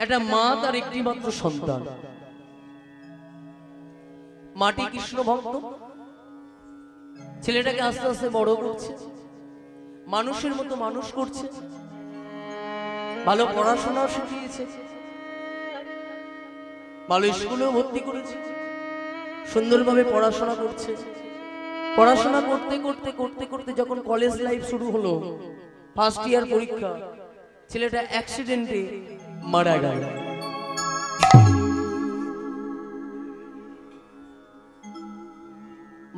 একটা মা তার একটি মাত্র সন্তান, মাটি কৃষ্ণ ভক্ত, ছেলেটাকে আস্তে আস্তে বড় করছে, মানুষের মতো মানুষ করছে, ভালো পড়াশোনাও শিখিয়েছে, ভালো স্কুলেও ভর্তি করেছে, সুন্দরভাবে পড়াশোনা করছে। পড়াশোনা করতে করতে করতে করতে যখন কলেজ লাইফ শুরু হলো, ফার্স্ট ইয়ার পরীক্ষা, ছেলেটা অ্যাক্সিডেন্টে মারা গেল।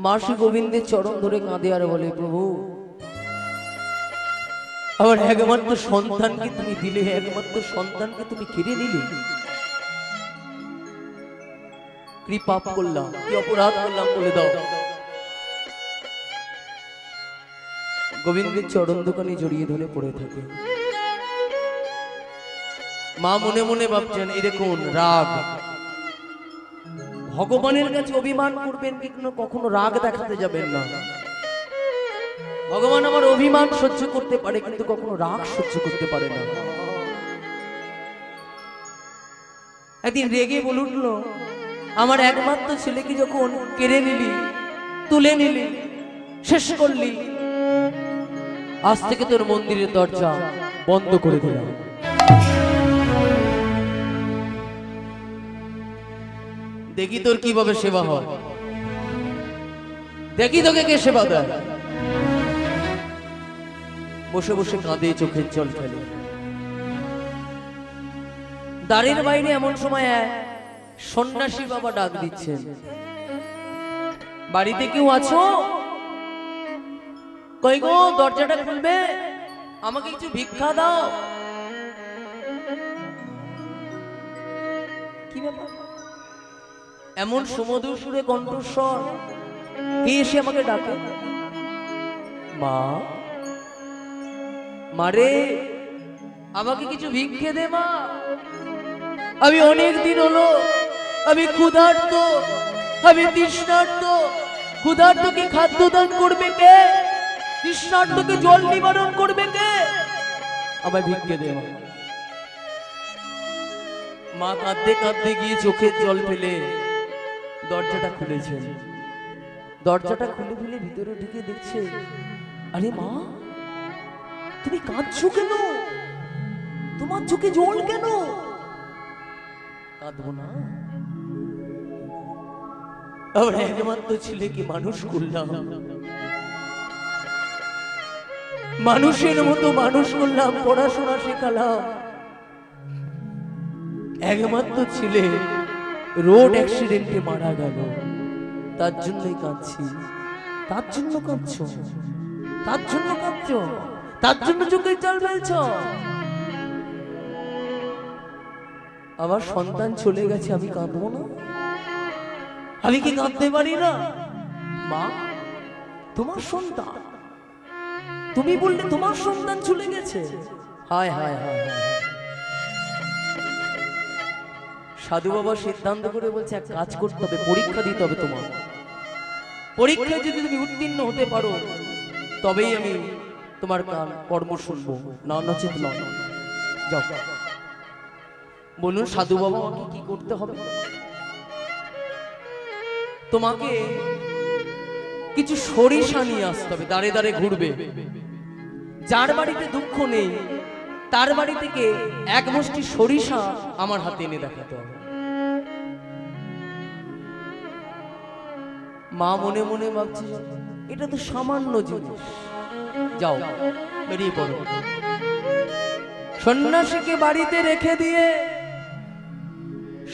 মা শ্রী গোবিন্দের চরণ ধরে কাঁদে আর বলে, প্রভু আমার একমাত্র সন্তানকে তুমি দিলে, একমাত্র সন্তানকে তুমি কেড়ে নিলে, কি পাপ করলাম, কি অপরাধ করলাম বলে দাও। গোবিন্দের চরণ দোকানে জড়িয়ে ধরে পড়ে থাকে। মা মনে মনে ভাবছেন, এই দেখুন রাগ, ভগবানের কাছে অভিমান করবেন কিন্তু কখনো রাগ দেখাতে যাবেন না। ভগবান আমার অভিমান সহ্য করতে পারে কিন্তু কখনো রাগ সহ্য করতে পারে না। একদিন রেগে বলে উঠল, আমার একমাত্র ছেলেকে যখন কেড়ে নিলি, তুলে নিলি, শেষ করলি, আজ থেকে তোর মন্দিরের দরজা বন্ধ করে দিলাম। দেখি তোর কিভাবে সেবা হয়, দেখি তোকে কে সেবা দেয়। বসে বসে কাঁদে, চোখের জল ফেলে। দ্বারের বাইরে এমন সময় সন্ন্যাসী বাবা ডাক দিচ্ছেন, বাড়িতে কেউ আছো? কই গো, দরজাটা খুলবে, আমাকে কিছু ভিক্ষা দাও। কি ব্যাপার, এমন সুমধুর সুরে কণ্ঠস্বর, কে এসে আমাকে ডাকে? মা, মারে আমাকে কিছু ভিক্ষে দে মা, আমি অনেক দিন হলো, আমি ক্ষুধার্ত, আমি তৃষ্ণার্ত। ক্ষুধার্তকে খাদ্য দান করবে কে? তৃষ্ণার্তকে জল নিবারণ করবে কে? আমায় ভিক্ষে দে। মা কাঁদতে কাঁদতে গিয়ে চোখের জল ফেলে দরজাটা খুলেছেন। দরজাটা খুলে ফেলে ভিতরে ঢুকে দেখছে, আরে মা তুমি কাঁদছো কেন? তোমার চোখে জল কেন? কাঁদবো না, আমার একমাত্র ছেলেকে মানুষ করলাম, মানুষের মতো মানুষ করলাম, পড়াশোনা শেখালাম, একমাত্র ছেলে রোড অ্যাক্সিডেন্টে মারা গেল, তার জন্যই কাঁদছি। তার জন্য কাঁদছো? তার জন্য কাঁদছো? তার জন্য চোখের জল ফেলছো? আমার সন্তান চলে গেছে, আমি কাঁদবো না? আমি কি কাঁদতে পারি না? মা, তোমার সন্তান, তুমি বললে তোমার সন্তান চলে গেছে। হায় হায় হায় হায়। সাধু বাবা সিদ্ধান্ত করে বলছে, এক কাজ করতে হবে, পরীক্ষা দিতে হবে তোমার। পরীক্ষায় যদি তুমি উত্তীর্ণ হতে পারো তবেই আমি তোমার কর্ম শুনবো, না নচেত নয়। যাও, বলুন সাধু বাবা আমাকে কি করতে হবে? তোমাকে কিছু সরিষা নিয়ে আসতে হবে, দাঁড়ে দাঁড়ে ঘুরবে। যার বাড়িতে দুঃখ নেই তার বাড়ি থেকে এক মুষ্টি সরিষা আমার হাতে এনে দেখাতে হবে। মা মনে মনে ভাবছে, এটা তো সামান্য জিনিস। যাও, বেরিয়ে পড়ো। সন্ন্যাসীকে বাড়িতে রেখে দিয়ে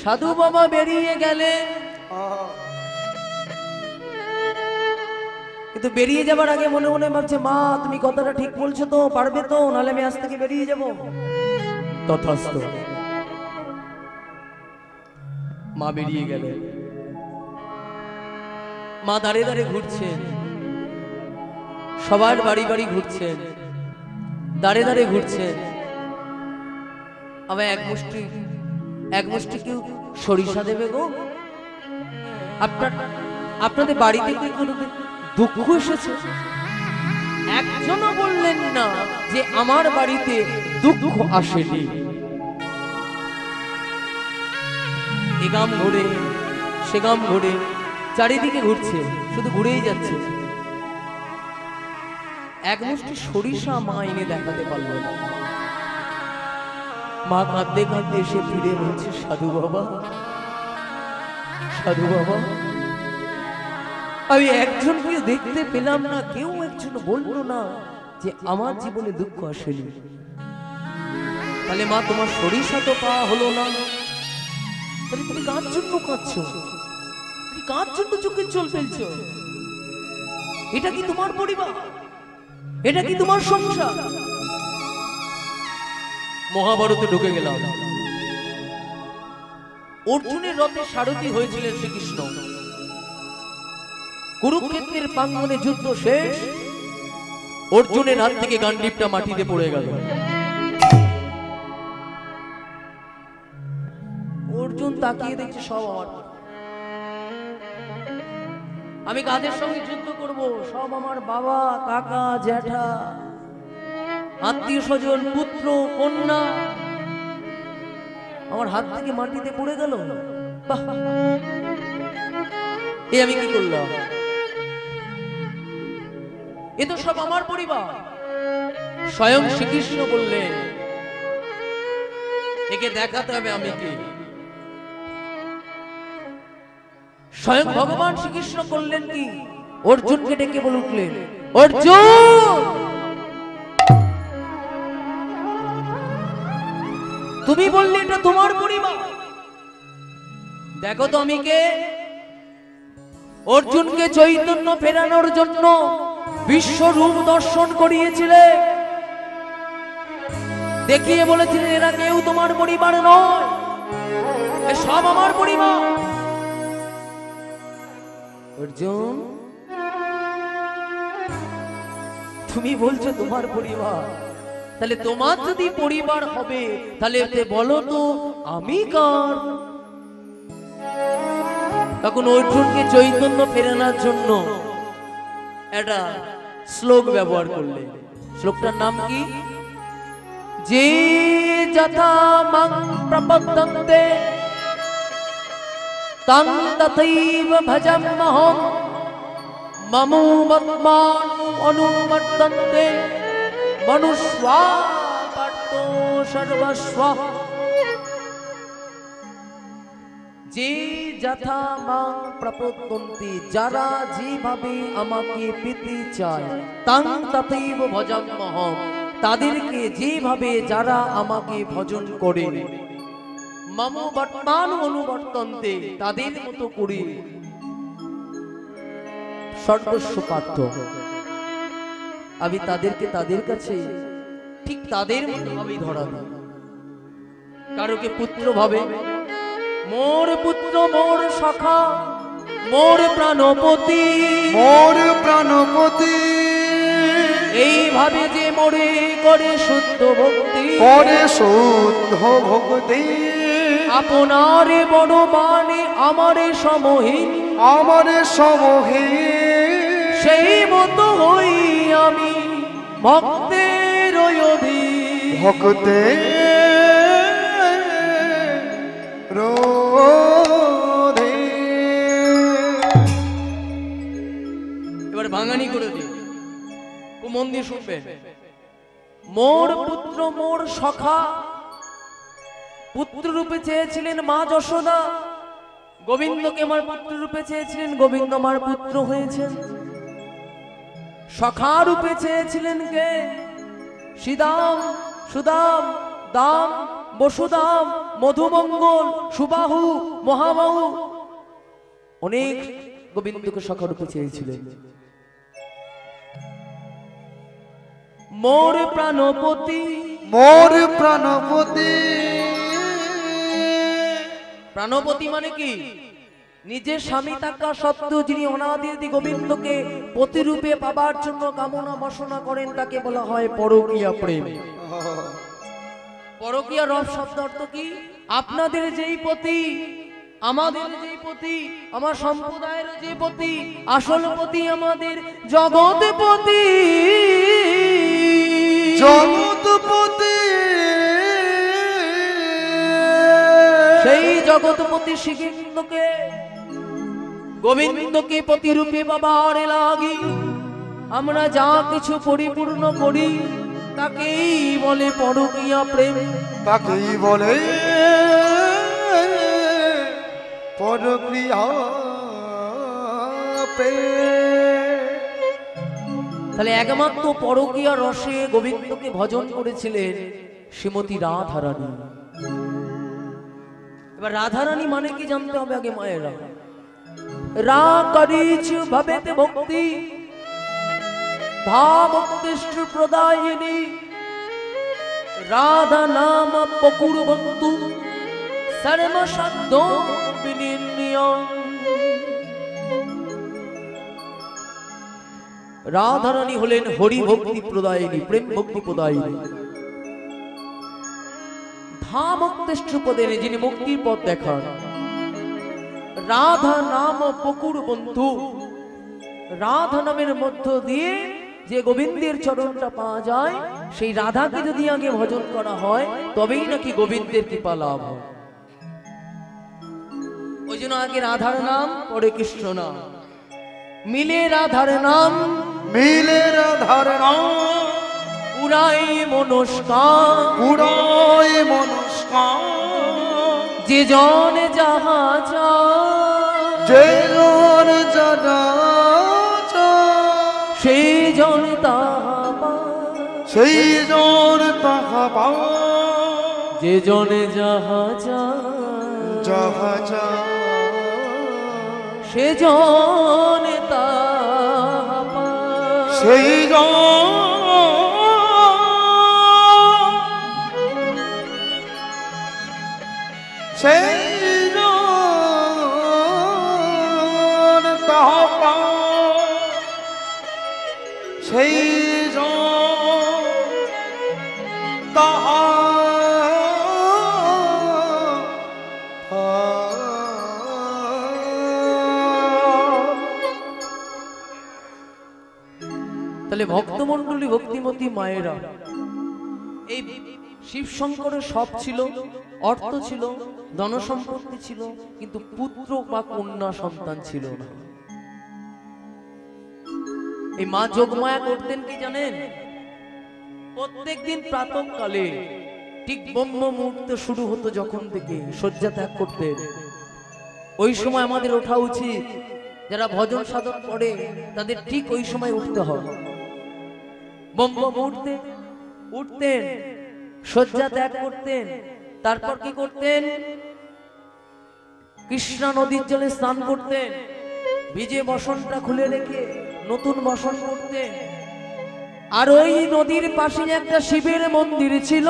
সাধু বাবা বেরিয়ে গেলে, কিন্তু বেরিয়ে যাবার আগে মনে মনে ভাবছে, মা তুমি কথাটা ঠিক বলছো তো, পারবে তো, নাহলে আমি আজ থেকে বেরিয়ে যাব। তথাস্তু। মা বেরিয়ে গেলে, মা দাঁড়ে দাঁড়ে ঘুরছেন, সবার বাড়ি বাড়ি ঘুরছেন, দাঁড়ে দাঁড়ে ঘুরছেন। আবার এক মুষ্টি কেউ সরিষা দেবে গো? আপনাদের বাড়িতে কি কোনো দুঃখ এসেছে? একজনও বললেন না যে আমার বাড়িতে দুঃখ আসেনি। এ গাম ঘুরে সে গাম ঘুরে, চারিদিকে ঘুরছে, শুধু ঘুরেই যাচ্ছে। এক মুষ্টি সরিষা মা এনে দেখাতে পারল না। মা কাঁদতে কাঁদতে এসে ফিরে বলছে, সাধু বাবা, সাধু বাবা, আমি একজনকে দেখতে পেলাম না, কেউ একজন বললো না যে আমার জীবনে দুঃখ আসেনি। তাহলে মা তোমার সরিষা তো পাওয়া হলো না, তাহলে তুমি কার জন্য কাঁদছো? তুমি কার জন্য চোখের জল ফেলছো? এটা কি তোমার পরিবার? এটা কি তোমার সংসার? মহাভারতে ঢুকে গেলাম। অর্জুনের রথে সারথি হয়েছিলেন শ্রীকৃষ্ণ। কুরুক্ষেত্রের প্রাঙ্গণে যুদ্ধ শেষ, অর্জুনের হাত থেকে গান্ডীবটা মাটিতে পড়ে গেল। অর্জুন তাকিয়ে দেখছে সব আমার, আমি কাদের সঙ্গে যুদ্ধ করব? সব আমার বাবা, কাকা, জ্যাঠা, আত্মীয় স্বজন, পুত্র, কন্যা, আমার হাত থেকে মাটিতে পড়ে গেল। এ আমি কি করলাম? এ তো সব আমার পরিবার। স্বয়ং শ্রীকৃষ্ণ বললেন, একে দেখাতে হবে আমি কি। স্বয়ং ভগবান শ্রীকৃষ্ণ করলেন কি, অর্জুনকে ডেকে বলে উঠলেন, অর্জুন, তুমি বললে এটা তোমার পরিবার, দেখো তো আমি কে। অর্জুনকে চৈতন্য ফেরানোর জন্য বিশ্বরূপ দর্শন করিয়েছিলেন, দেখিয়ে বলেছিলেন এরা কেউ তোমার পরিবার নয়, এ সব আমার পরিবার। অর্জুন, তুমি বলছো তোমার পরিবার, তাহলে তোমার যদি পরিবার হবে তাহলে বলো তো আমি কার? তখন অর্জুনকে চৈতন্য ফেরানোর জন্য একটা শ্লোক ব্যবহার করলেন। শ্লোকটার নাম কি? যে যথা মাং প্রপদ্যন্তে তং তথৈব ভজাম্যহং মমো বৎমান অনুবর্তন্তে মনুষ্যা পার্থো সর্বস্ব। যে যথা মাং প্রপদ্যন্তে, যারা যেভাবে আমাকে পেতে চায়, তং তথৈব ভজাম্যহং, তাদেরকে যেভাবে যারা আমাকে ভজন করে, মম বর্তমান অনুবর্তন্তে, তাদের মতো করে সর্বস্ব পার্থ, আমি তাদেরকে তাদের কাছে ঠিক তাদের মতো ভাবেই ধরা দিই। কারোকে পুত্র ভাবে, মোর পুত্র মোর সখা মোর প্রাণপতি, মোর প্রাণপতি, এইভাবে যে মোরে করে শুদ্ধ ভক্তি, করে শুদ্ধ ভক্তি, আপনার বড় মানে আমারে সমহীন, আমারে সমহীন, সেই মতো হই আমি ভক্তের অধীন। ভক্তের রোধে। এবার ভাঙানি করে দিই, মন দিয়ে শুনবে। মোর পুত্র মোর সখা, পুত্র রূপে চেয়েছিলেন মা যশোদা, গোবিন্দকে আমার পুত্র রূপে চেয়েছিলেন, গোবিন্দ আমার পুত্র হয়েছেন। সখা রূপে চেয়েছিলেন কে? শ্রীদাম, সুদাম, দাম, বসুদাম, মধুমঙ্গল, সুবাহু, মহাবাহু, অনেক গোবিন্দকে সখা রূপে চেয়েছিলেন। মোর প্রাণপতি, মোর প্রাণপতি, প্রাণপতি মানে কি? নিজের স্বামী থাকা সত্ত্বেও যিনি অনাদি গোবিন্দকে পতিরূপে পাবার জন্য কামনা বাসনা করেন, তাকে বলা হয় পরকীয়া প্রেম। পরকীয়া রস শব্দ অর্থ কি? আপনাদের যেই পতি, আমাদের যেই পতি, আমার সম্প্রদায়ের যে পতি, আসল পতি আমাদের জগৎপতি। জগৎপতি সেই জগৎপতি শ্রীগোবিন্দকে গোবিন্দকে প্রতিরূপে বাবার লাগি আমরা যা কিছু পরিপূর্ণ করি তাকেই বলে পরকীয়া প্রেম, তাকেই বলে পরক্রিয়া প্রেম। তাহলে একমাত্র পরকীয়া রসে গোবিন্দকে ভজন করেছিলেন শ্রীমতী রাধারানী। এবার রাধারানী মানে কি জানতে হবে আগে মায়েরা। রা করিছ ভবেতে ভক্তি ধা ভক্তিষ্ঠ প্রদায়িনী রাধা নাম পকুরবন্তু সর্ব শব্দ বিনির্ণয়। রাধারানী হলেন হরি ভক্তি প্রদায়িনী, প্রেম ভক্তি প্রদায়িনী। ধা মুক্তিষ্ঠ পদেনে, যিনি মুক্তির পথ দেখান। রাধা নাম পকুর বন্ধু, রাধা নামের মধ্য দিয়ে যে গোবিন্দের চরণটা পাওয়া যায়, সেই রাধাকে যদি আগে ভজন করা হয় তবেই নাকি গোবিন্দের কৃপা লাভ হয়। ওই জন্য আগে রাধার নাম পরে কৃষ্ণ নাম, মিলে রাধার নাম, মিলে রাধার নাম, পুরাই মনস্কার, পুরাই মনস্কার। যে জন যাহা চায়, যে জন যাহা চায়, সেই জন তাহা পায়, সেই জন তাহা পায়। যে জনে যাহা চায়, যাহা চায়, সে জন তাহা পায়। সেই জন সেই জন তাহা পায়, সেই জন তাহা তাহলে ভক্তমণ্ডলী ভক্তিমতী মায়েরা, এই শিব শঙ্করের সব ছিল, অর্থ ছিল, ধনসম্পত্তি ছিল, কিন্তু পুত্র বা কন্যা সন্তান ছিল না। এই মা যোগমায়া করতেন কি জানেন? প্রত্যেকদিন প্রাতঃকালে ঠিক ব্রহ্ম মুহূর্ত শুরু হতো যখন থেকে শয্যা ত্যাগ করতেন, ওই সময় আমাদের ওঠা উচিত। যারা ভজন সাধন করে তাদের ঠিক ওই সময় উঠতে হবে। ব্রহ্ম মুহূর্তে উঠতেন, শয্যা ত্যাগ করতেন, তারপর কি করতেন? কৃষ্ণা নদীর জলে স্নান করতেন, ভিজে বসনটা খুলে রেখে নতুন বসন করতেন। আর ওই নদীর পাশে একটা শিবের মন্দির ছিল,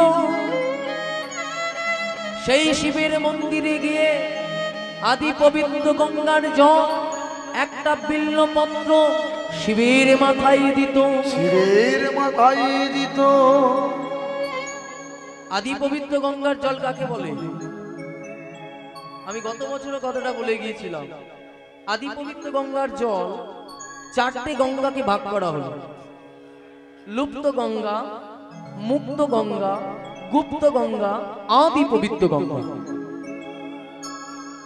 সেই শিবের মন্দিরে গিয়ে আদি পবিত্র গঙ্গার জল একটা বিল্বপত্র শিবের মাথায় দিত, শিবের মাথায় দিত। আদি পবিত্র গঙ্গার জল কাকে বলে? আমি গত বছরের কথাটা বলে গিয়েছিলাম। আদি পবিত্র গঙ্গার জল চারটে গঙ্গাকে ভাগ করা হলো: লুপ্ত গঙ্গা, মুক্ত গঙ্গা, গুপ্ত গঙ্গা, আদি পবিত্র গঙ্গা।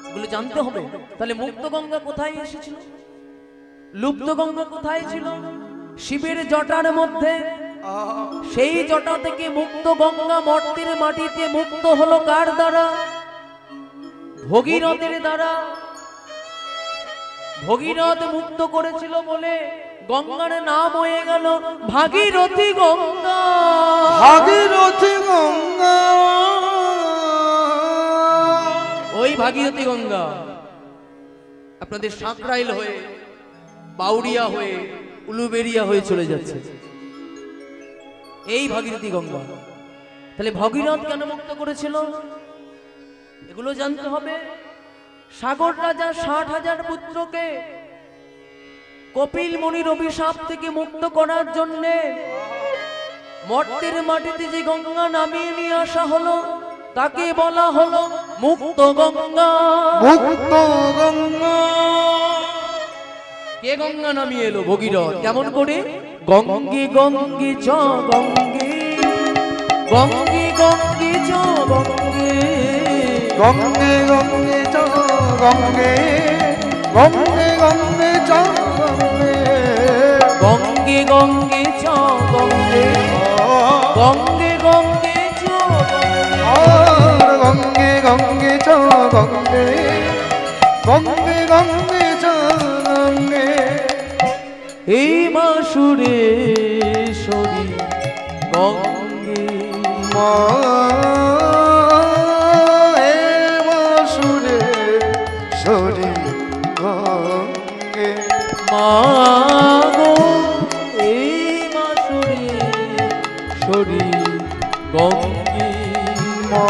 এগুলো জানতে হবে। তাহলে মুক্ত গঙ্গা কোথায় এসেছিল? লুপ্ত গঙ্গা কোথায় ছিল? শিবের জটার মধ্যে। সেই জটা থেকে মুক্ত গঙ্গা মর্তের মাটিতে মুক্ত হলো কার দ্বারা? ভগীরথের দ্বারা। ভগীরথ মুক্ত করেছিল বলে গঙ্গার নাম হয়ে গেল ভাগীরথী গঙ্গা। ভাগীরথী গঙ্গা। ওই ভাগীরথী গঙ্গা আপনাদের সাঁকরাইল হয়ে, বাউরিয়া হয়ে, উলুবেরিয়া হয়ে চলে যাচ্ছে, এই ভাগীরথী গঙ্গা। তাহলে ভগীরথ কেন মুক্ত করেছিল? এগুলো জানতে হবে। সাগর রাজা 60,000 পুত্রকে কপিল মুনির অভিশাপ থেকে মুক্ত করার জন্য মর্তের মাটিতে যে গঙ্গা নামিয়ে নিয়ে আসা হলো তাকে বলা হলো মুক্ত গঙ্গা। মুক্ত গঙ্গা। কে গঙ্গা নামিয়ে এলো? ভগীরথ। কেমন করে? গঙ্গে গঙ্গে চ গঙ্গে, গঙ্গে গঙ্গে চ গঙ্গে, গঙ্গে গঙ্গে চ গঙ্গে গঙ্গে গঙ্গে চ গঙ্গে গঙ্গে গঙ্গে চ গঙ্গে গঙ্গে গঙ্গে চ গঙ্গে গঙ্গে চ গঙ্গে গঙ্গে গঙ্গে চ গঙ্গে এই মাসুরেশ্বরী গঙ্গে মা মাসুরেশ্বরী গঙ্গে মা গো এই মাসুরেশ্বরী গঙ্গে মা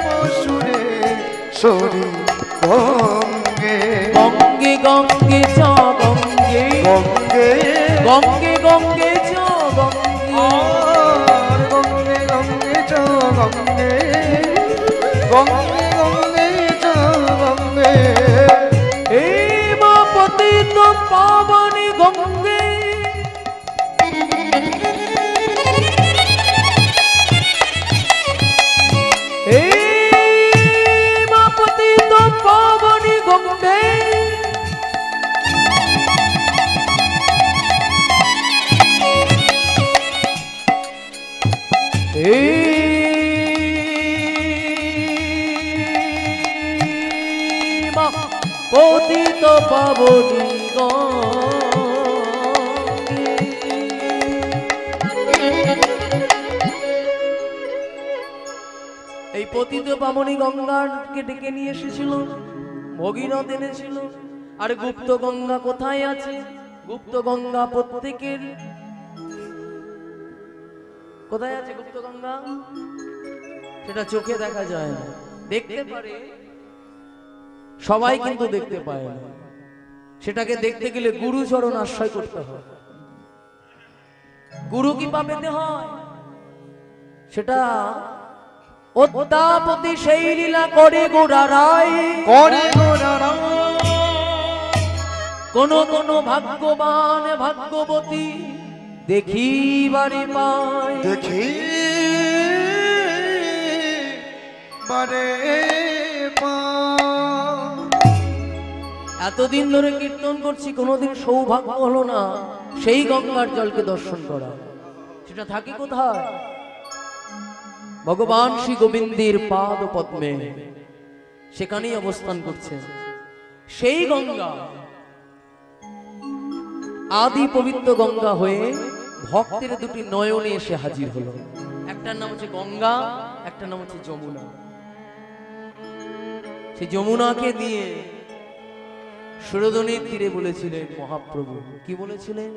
মাসুরেশ্বরী গঙ্গে গঙ্গে গঙ্গে চ গঙ্গে গঙ্গে গঙ্গে গঙ্গে চ গঙ্গে গঙ্গে গঙ্গে চ গঙ্গে গঙ্গে গঙ্গে চ গঙ্গে এই মা পতিত পাবনী গঙ্গে এই মা পতিত পাবনী গঙ্গে মা পতিত পাবনী গঙ্গে এই পতিত পাবনী গঙ্গাকে ডেকে নিয়ে এসেছিল ভগীরথ এনেছিল। আর গুপ্ত গঙ্গা কোথায় আছে? গুপ্ত গঙ্গা প্রত্যেকের কোথায় আছে? গুপ্ত গঙ্গা সেটা চোখে দেখা যায় না, দেখতে পারে সবাই কিন্তু দেখতে পায় না। সেটাকে দেখতে গেলে গুরু চরণ আশ্রয় করতে হয়। গুরু কি পেতে হয়? সেটা অদ্যাপতি সেই লীলা করে গোড়া রায়, করে গোরা কোন কোন ভাগ্যবান ভাগ্যবতী দেখিবারে পায়। দেখি বারে এতদিন ধরে কীর্তন করছি, কোনোদিন সৌভাগ্য হলো না সেই গঙ্গার জলকে দর্শন করা। সেটা থাকে কোথায়? ভগবান শ্রী গোবিন্দের পাদ পদ্মে, সেখানেই অবস্থান করছে সেই গঙ্গা। আদি পবিত্র গঙ্গা হয়ে ভক্তের দুটি নয়নে এসে হাজির হলো। একটার নাম হচ্ছে গঙ্গা, একটা নাম হচ্ছে যমুনা। সেই যমুনাকে দিয়ে সুরধনির তীরে বলেছিলেন মহাপ্রভু, কি বলেছিলেন?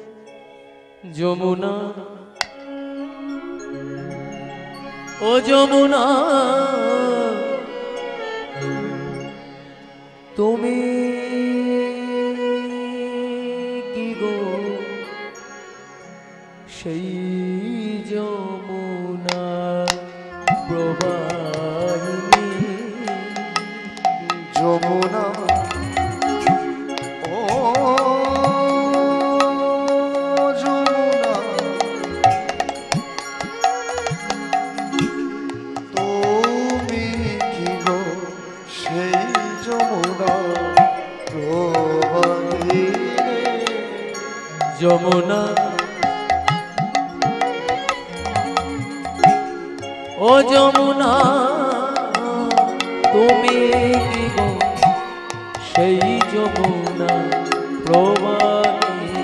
যমুনা ও যমুনা তুমি কি গো সেই যমুনা প্রবাহিনী। যমুনা ও যমুনা তুমি কি গো সেই যমুনা প্রবাহিনী। যমুনা ও যমুনা তুমি কি গো সেই যমুনা প্রবাহিনী।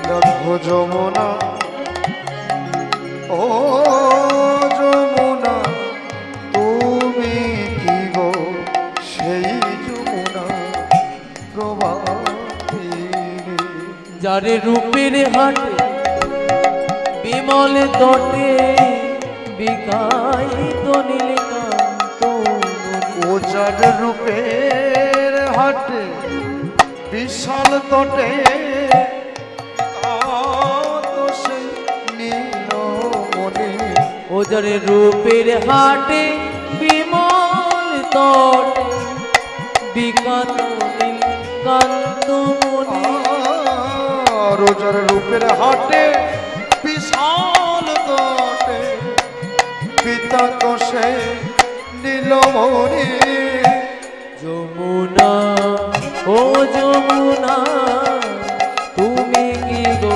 দেখো যমুনা ও যমুনা তুমি কি গো সেই যমুনা প্রবাহিনী। যার রূপের হাটে বিমল তটে বিকায়িত নীলকান্ত ও যার রূপের হাটে বিশাল তটে নীলমণি। ও যার রূপের হাটে বিমল তটে বিকাত নীলকান্ত মনি। রোজার রূপের হাটে বিশাল তটে পিতা তো সে নীলমণি যমুনা ও যমুনা তুমি কি গো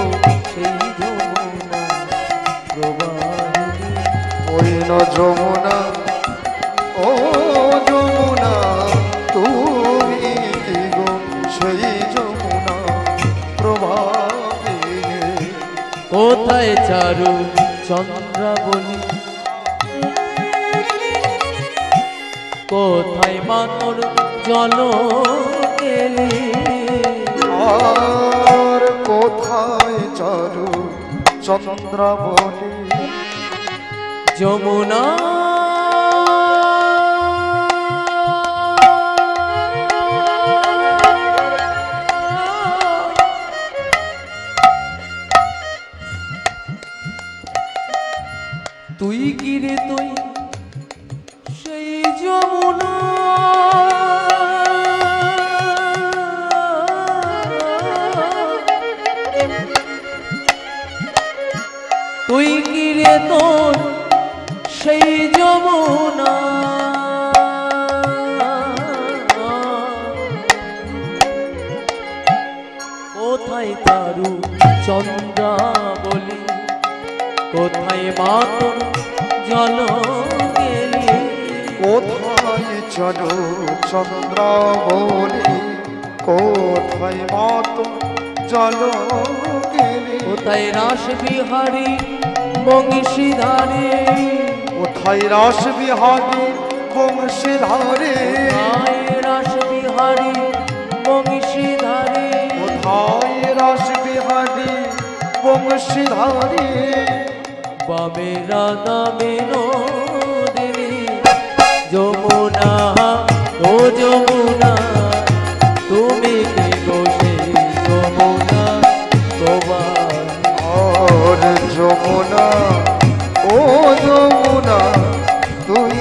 সেই যমুনা প্রবাহিনী ওই ন যমুনা ও যমুনা তুমি কি গো সেই যমুনা প্রভাবিনী কোথায় চারু চন্দ্রাবলী কোথায় মাতর জল গেলি আর কোথায় চারু চন্দ্রাবলী যমুনা তুই কি রে তুই সেই যমুনা তুই কি রে তোর সেই যমুনা কোথায় তারু চন্দ্রাবলী কোথায় মাতর জল গেলি কোথায় চারু চন্দ্রাবলী কোথায় মাত জল গেলি কোথায় রাস বিহারী বংশীধারে কোথায় রাস বিহারী বংশীধারে কোথায় রাস বিহারী বংশীধারে কোথায় রাস বিহারী বংশীধারে বামে রাধা বিনোদিনী যমুনা ও যমুনা তুমি কি গো সেই যমুনা প্রবাহিনী আর যমুনা ও যমুনা তুই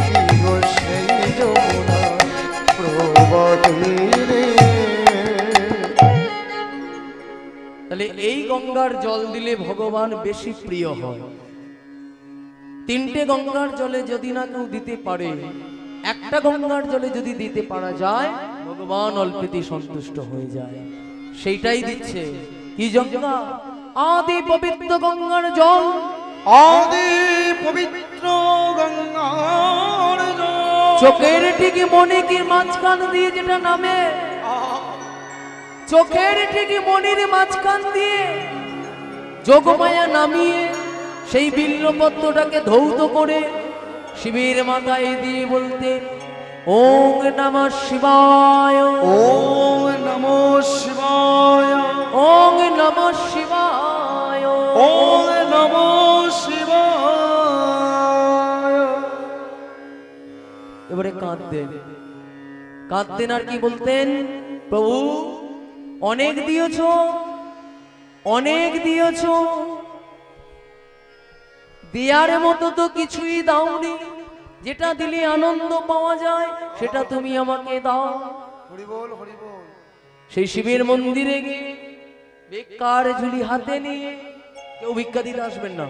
কি গো সেই যমুনা প্রবাহিনী তাহলে এই গঙ্গার জল দিলে ভগবান বেশি প্রিয় হয়। তিনটে গঙ্গার জলে যদি না কেউ দিতে পারে, একটা গঙ্গার জলে যদি দিতে পারা যায়, ভগবান অল্পেতেই সন্তুষ্ট হয়ে যায়। সেইটাই দিচ্ছে কি গঙ্গা? আদি পবিত্র গঙ্গার জল। আদি পবিত্র গঙ্গার জল চোখের ঠিক মণিকের মাঝখান দিয়ে যেটা নামে, চোখের ঠিক মণির মাঝখান দিয়ে যোগমায়া নামিয়ে সেই বিল্লপত্রটাকে ধৌত করে শিবের মাথায় দিয়ে বলতেন ওম নমঃ শিবায়, ওম নমঃ শিবায়, ওম নমঃ শিবায়, ওম নমঃ শিবায়। এবারে কাঁদতেন, কাঁদতেন আর কি বলতেন? প্রভু অনেক দিয়েছ, অনেক দিয়েছ, দেয়ার মতো তো কিছুই দাওনি, যেটা দিলে আনন্দ পাওয়া যায় সেটা তুমি আমাকে দাও। হরি বল, হরি বল। সেই শিবের মন্দিরে গিয়ে ভিক্ষার ঝুলি হাতে নিয়ে, কেউ ভিক্ষা দিতে আসবেন না,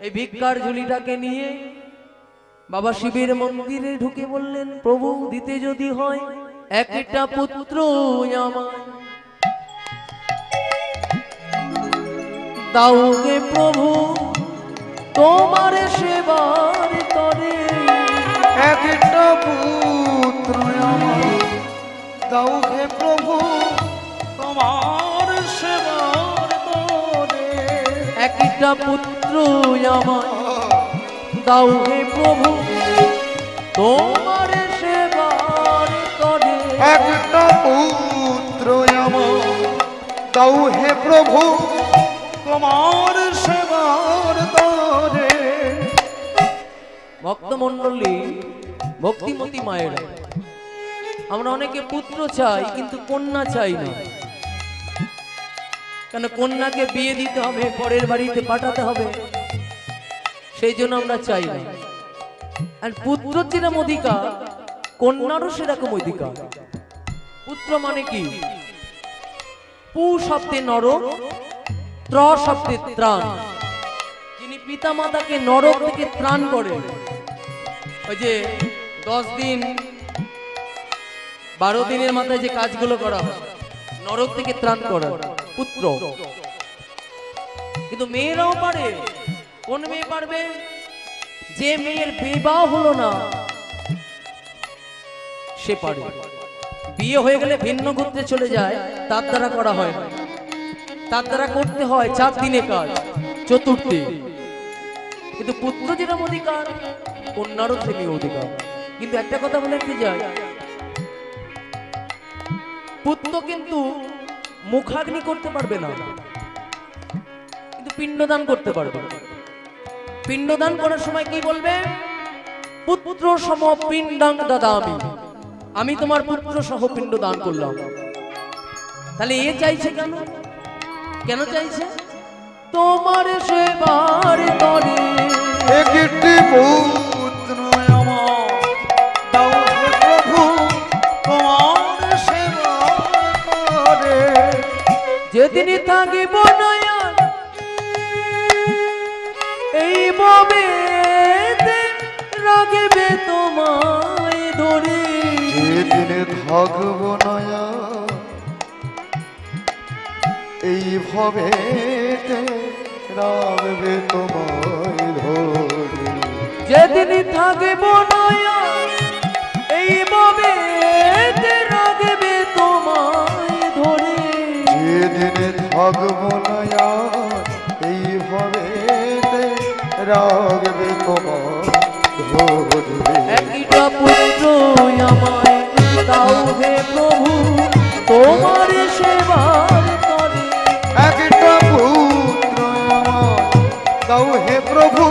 এই ভিক্ষার ঝুলিটাকে নিয়ে বাবা শিবের মন্দিরে ঢুকে বললেন প্রভু দিতে যদি হয় একটা পুত্র আমার দাও গে প্রভু তোমার সেবার তরে, একটা পুত্র আমার দাও হে প্রভু তোমার সেবার তরে। একটা পুত্র আমার দাও হে প্রভু তোমার সেবার তরে, একটা পুত্র আমার দাও হে প্রভু তোমার সেবার তরে। ভক্তমণ্ডলী, ভক্তিমতী মায়েরা, আমরা অনেকে পুত্র চাই কিন্তু কন্যা চাই না। কেন? কন্যাকে বিয়ে দিতে হবে, পরের বাড়িতে পাঠাতে হবে, সেই জন্য আমরা চাই না। আর পুত্র যেরকম অধিকার, কন্যারও সেরকম অধিকার। পুত্র মানে কি? পু শব্দে নর, ত্র শব্দে ত্রাণ। যিনি পিতা মাতাকে নরক থেকে ত্রাণ করে। ওই যে 10 দিন 12 দিনের মাথায় যে কাজগুলো করা হয়, নরক থেকে ত্রাণ করা পুত্র। কিন্তু মেয়েরাও পারে। কোন মেয়ে পারবে? যে মেয়ের বিবাহ হলো না সে পারে। বিয়ে হয়ে গেলে ভিন্ন গোত্রে চলে যায়, তার দ্বারা করা হয় না। তার দ্বারা করতে হয় 4 দিনে কাজ, চতুর্থী। কিন্তু পুত্র যেরকম অধিকার, কন্যারও সেমি অধিকার। কিন্তু একটা কথা বলে কি যায়, পুত্র কিন্তু মুখাগ্নি করতে পারবে না, কিন্তু পিণ্ডদান করতে পারবে। পিণ্ডদান করার সময় কি বলবে? পুত্র সম পিণ্ডাং দাদামি, আমি তোমার পুত্র সহ পিণ্ড দান করলাম। তাহলে এ চাইছে কেন? কেন চাইছে? তোমার সেবার তরে একটি পুত্র আমার দাও হে প্রভু তোমার সেবার তরে। যেদিন থাকিব নয়ন এই ভাবে রাগবে তোমায় ধরে। যেদিনে থাকব নয়া এইভাবে রাগবে তোমায় ধরে। যেদিন থাকিব নয়ন এই ভাবে রাগবে তোমায় ধরে। যেদিনে থাকব নয়া এইভাবে রাগবে তোমায় ধরে। একটা পুত্র আমায় দাও হে প্রভু তোমার সেবার তরে। একটা পুত্র আমায় দাও হে প্রভু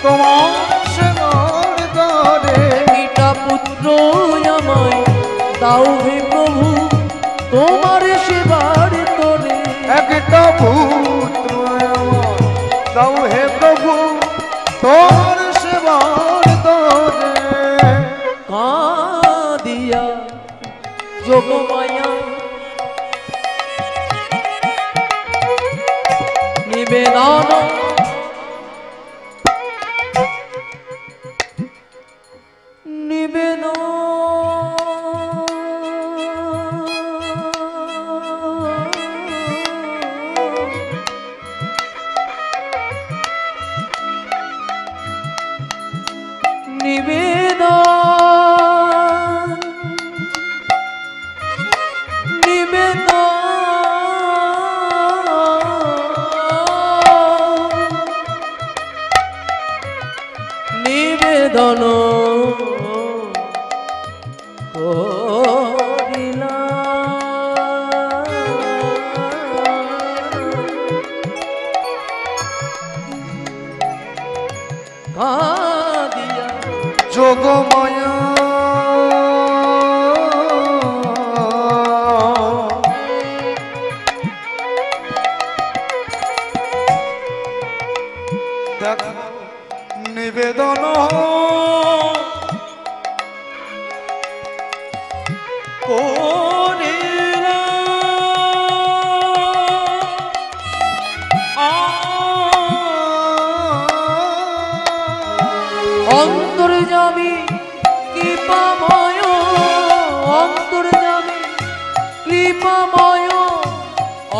তোমার সেবার তরে। একটা পুত্র আমায় দাও হে প্রভু তোমার সেবার তরে। একটা পুত্র আমায় দাও হে প্রভু তোমার সেবার তরে। কাঁদিয়া যোগমায়া নিবেদন নিবেদন নিবেদন নিবেদন কাঁদিয়া যোগমায়া দেখো নিবেদন করিলা অন্তর্যামী কৃপাময়, অন্তর্যামী কৃপাময়,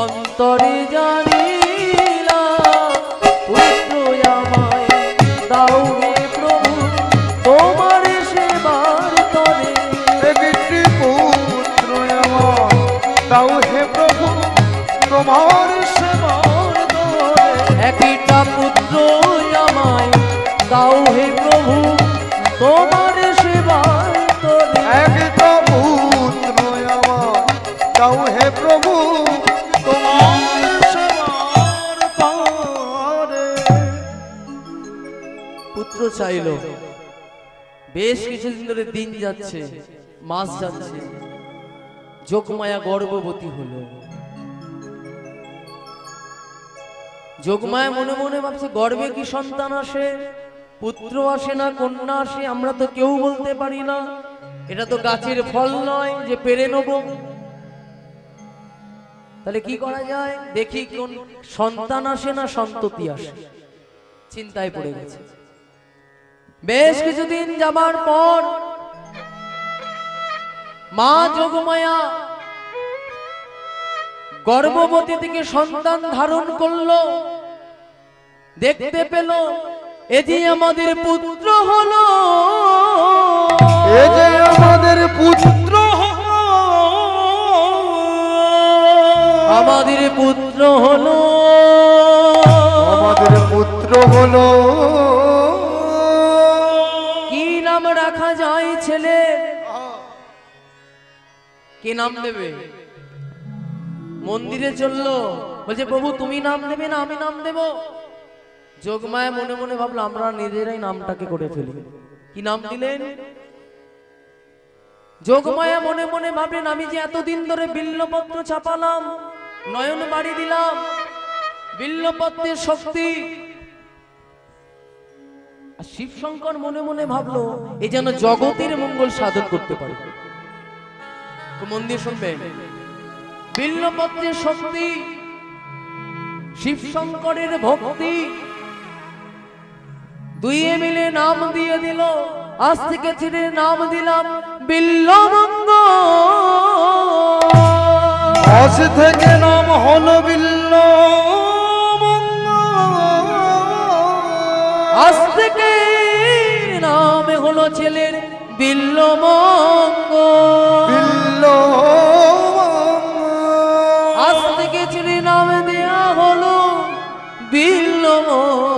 অন্তরে জানিলা পুত্র আমায় দাও হে প্রভু তোমার সেবার তরে। একটি পুত্র আমায় দাও হে প্রভু তোমার সেবার তরে। একটা পুত্র আমায় দাও হে প্রভু তোমার সেবার তরে। একটা পুত্র আমায় দাও হে প্রভু তোমার সেবার তরে। পুত্র চাইল। বেশ কিছুদিন ধরে দিন যাচ্ছে, মাস যাচ্ছে, যোগমায়া গর্ভবতী হলো। যোগমায়া মনে মনে ভাবছে গর্ভে কি সন্তান আসে? পুত্র আসে না কন্যা আসে আমরা তো কেউ বলতে পারি না। এটা তো গাছের ফল নয় যে পেরে নেব। তাহলে কি করা যায়? দেখি কোন সন্তান আসে না সন্ততি আসে। চিন্তায় পড়ে গেছে। বেশ কিছুদিন যাবার পর মা যোগমায়া গর্ভবতী থেকে সন্তান ধারণ করলো। দেখতে পেল এ যে আমাদের পুত্র হলো, এ যে আমাদের পুত্র হলো, আমাদের পুত্র হলো, আমাদের পুত্র হলো। কি নাম রাখা যায় ছেলে? কি নাম দেবে? মন্দিরে চললো, বলছে প্রভু তুমি নাম দেবে না আমি নাম দেব? যোগমায়া মনে মনে ভাবলো আমরা নিজেরাই নামটাকে করে ফেলি। কি নাম দিলেন? যোগমায়া মনে মনে ভাবলেন আমি যে এতদিন ধরে বিল্লপত্র ছাপালাম, নয়ন বাড়ি দিলাম, বিল্লপত্রের শক্তি। আর শিব শঙ্কর মনে মনে ভাবলো এই যেন জগতের মঙ্গল সাধন করতে পারে। মন দিয়ে শুনবেন, বিল্লপত্রের শক্তি, শিব শঙ্করের ভক্তি দুইয়ে মিলে নাম দিয়ে দিল। আজ থেকে ছেড়ে নাম দিলাম বিল্লমঙ্গল। আজ থেকে নাম হলো বিল্লমঙ্গল। আজ থেকে নাম হলো ছেলের বিল্লমঙ্গল। আজ থেকে ছেলে নাম দেয়া হলো বিল্লমঙ্গল।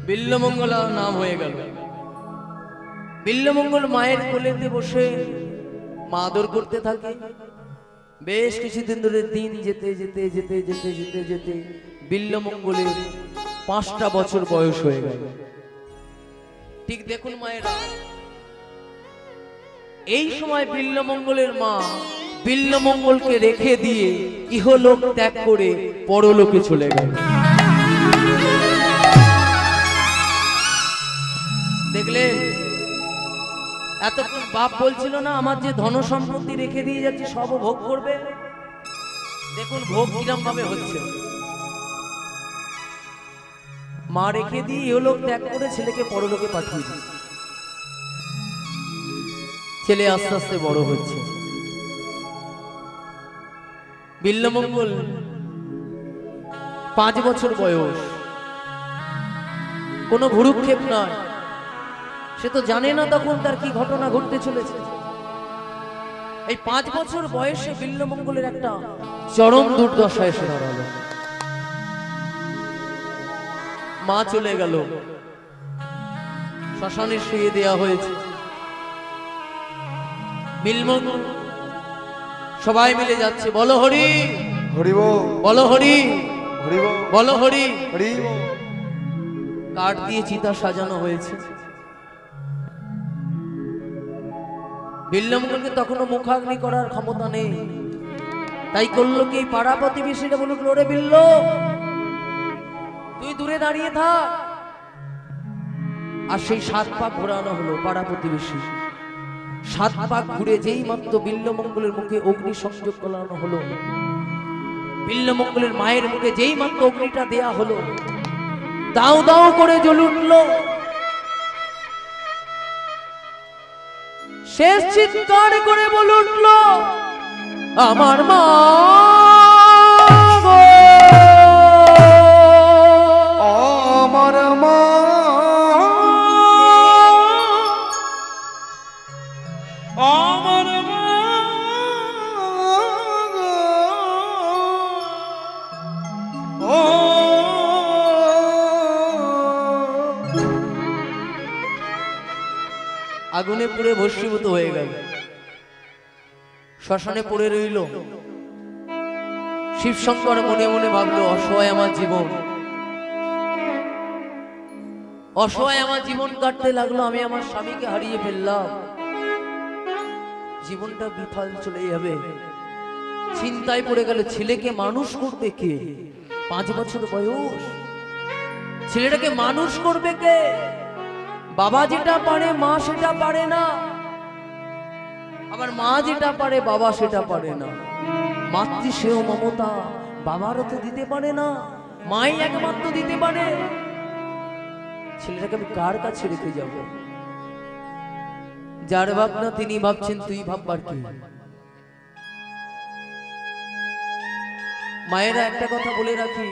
বিল্লমঙ্গল নাম হয়ে গেল। বিল্লমঙ্গল মায়ের কোলেতে বসে মা আদর করতে থাকে। বেশ কিছুদিন ধরে দিন যেতে যেতে যেতে যেতে যেতে যেতে বিল্লমঙ্গলের 5টা বছর বয়স হয়ে গেল। ঠিক দেখুন মায়েরা, এই সময় বিল্লমঙ্গলের মা বিল্লমঙ্গলকে রেখে দিয়ে ইহলোক ত্যাগ করে পরলোকে চলে গেল। দেখলেন, এতক্ষণ বাপ বলছিল না আমার যে ধন সম্পত্তি রেখে দিয়ে যাচ্ছে সব ভোগ করবে। দেখুন ভোগ কিরম ভাবে হচ্ছে। মা রেখে দিয়ে ইহলোক ত্যাগ করে ছেলেকে পরলোকে পাঠিয়ে দিল। ছেলে আস্তে আস্তে বড় হচ্ছে। বিল্লমঙ্গল 5 বছর বয়স, কোনো ভুরুক্ষেপ নয়। সে তো জানে না তখন তার কি ঘটনা ঘটতে চলেছে। এই 5 বছর বয়সে বিল্লমঙ্গলের একটা চরম দুর্দশা এসে দাঁড়ালো। মা চলে গেল, শ্মশানে শুয়ে দেয়া হয়েছে। বিল্লমঙ্গল সবাই মিলে যাচ্ছে, বলো হরি হরি বল, বলো হরি হরি বল, বলো হরি। হরি বল। কাঠ দিয়ে চিতা সাজানো হয়েছে। বিল্লমঙ্গলকে তখনও মুখাগ্নি করার ক্ষমতা নেই। তাই করলো কি, পাড়া প্রতিবেশীরা বলল ওরে বিল্ল তুই দূরে দাঁড়িয়ে থাক। আর সেই 7 পাক ঘোরানো হলো। পাড়া প্রতিবেশী 7 পাক ঘুরে যেই মাত্র বিল্লমঙ্গলের মুখে অগ্নি সংযোগ করানো হলো, বিল্লমঙ্গলের মায়ের মুখে যেই মাত্র অগ্নিটা দেয়া হলো, দাও দাও করে জ্বলে উঠল। শেষ চিৎকার করে বলে উঠল আমার মা গো, আমার মা, আমার মা, ও আগুনে পুড়ে ভস্মীভূত হয়ে গেল। শ্মশানে পড়ে রইল। শিবশঙ্কর মনে মনে ভাবলো অসহায় আমার জীবন, অসহায় আমার জীবন কাটতে লাগলো। আমি আমার স্বামীকে হারিয়ে ফেললাম, জীবনটা বিফল চলে যাবে। চিন্তায় পড়ে গেল ছেলেকে মানুষ করবে কে? 5 বছর বয়স, ছেলেটাকে মানুষ করবে কে? বাবা যেটা পারে মা সেটা পারে না, আবার মা যেটা পারে বাবা সেটা পারে না। মাতৃ সেও মমতা বাবারও তো দিতে পারে না, মাই একমাত্র দিতে পারে। ছেলেটাকে আমি কার কাছে রেখে যাব? যার ভাবনা তিনি ভাবছেন, তুই ভাববার কি? মায়েরা একটা কথা বলে রাখি,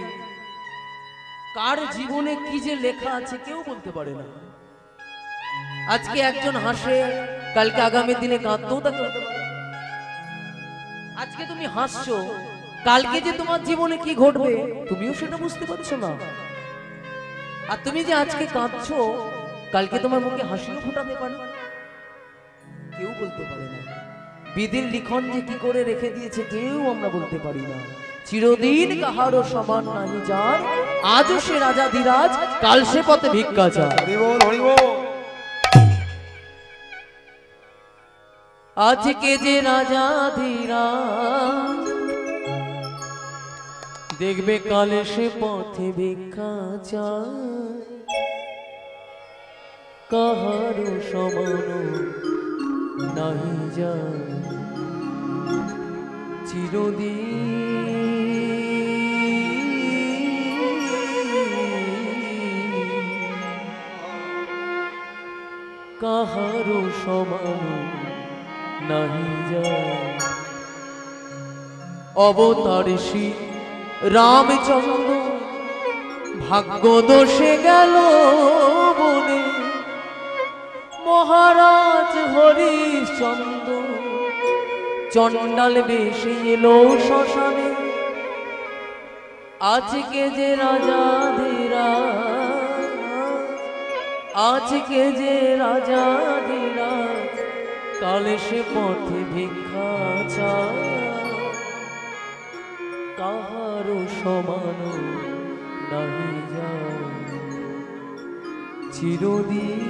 কার জীবনে কি যে লেখা আছে কেউ বলতে পারে না। আজকে একজন হাসে, কালকে আগামী দিনে কাঁদতেও তাকে হতে পারে। আজকে তুমি হাসছো, কালকে যে তোমার জীবনে কি ঘটবে তুমিও সেটা বুঝতে পারছো না। আর তুমি যে আজকে কাঁদছো, কালকে তোমার মুখে হাসিও ফোটাতে পারে, কেউ বলতে পারে না। বিধির লিখন যে কি করে রেখে দিয়েছে কেউ আমরা বলতে পারি না। চিরদিন কাহারও সমান নাহি যার, আজও সে রাজা ধীরাজ, কাল সে পথে ভিক্ষাচার। হরি বল, হরি বল। আজকে যে রাজা ধীরাজ, দেখবে কালে সে পথে ভিক্ষাচার। কাহারও সমান নাহি যার, চিরদিন কাহারও সমান নাহি যায়। অবতার শ্রী রামচন্দ্র ভাগ্য দোষে গেল বনে, মহারাজ হরিশ্চন্দ্র চণ্ডাল বেশে এলো শ্মশানে। আজকে যে রাজা ধীরাজ, আজকে যে রাজা ধীরাজ, কালে সে পথে ভিক্ষাচার। কাহারও সমান নাহি যায়, চিরদিন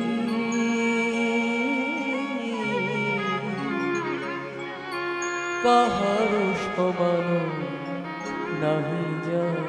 কাহারও সমান নাহি যায়।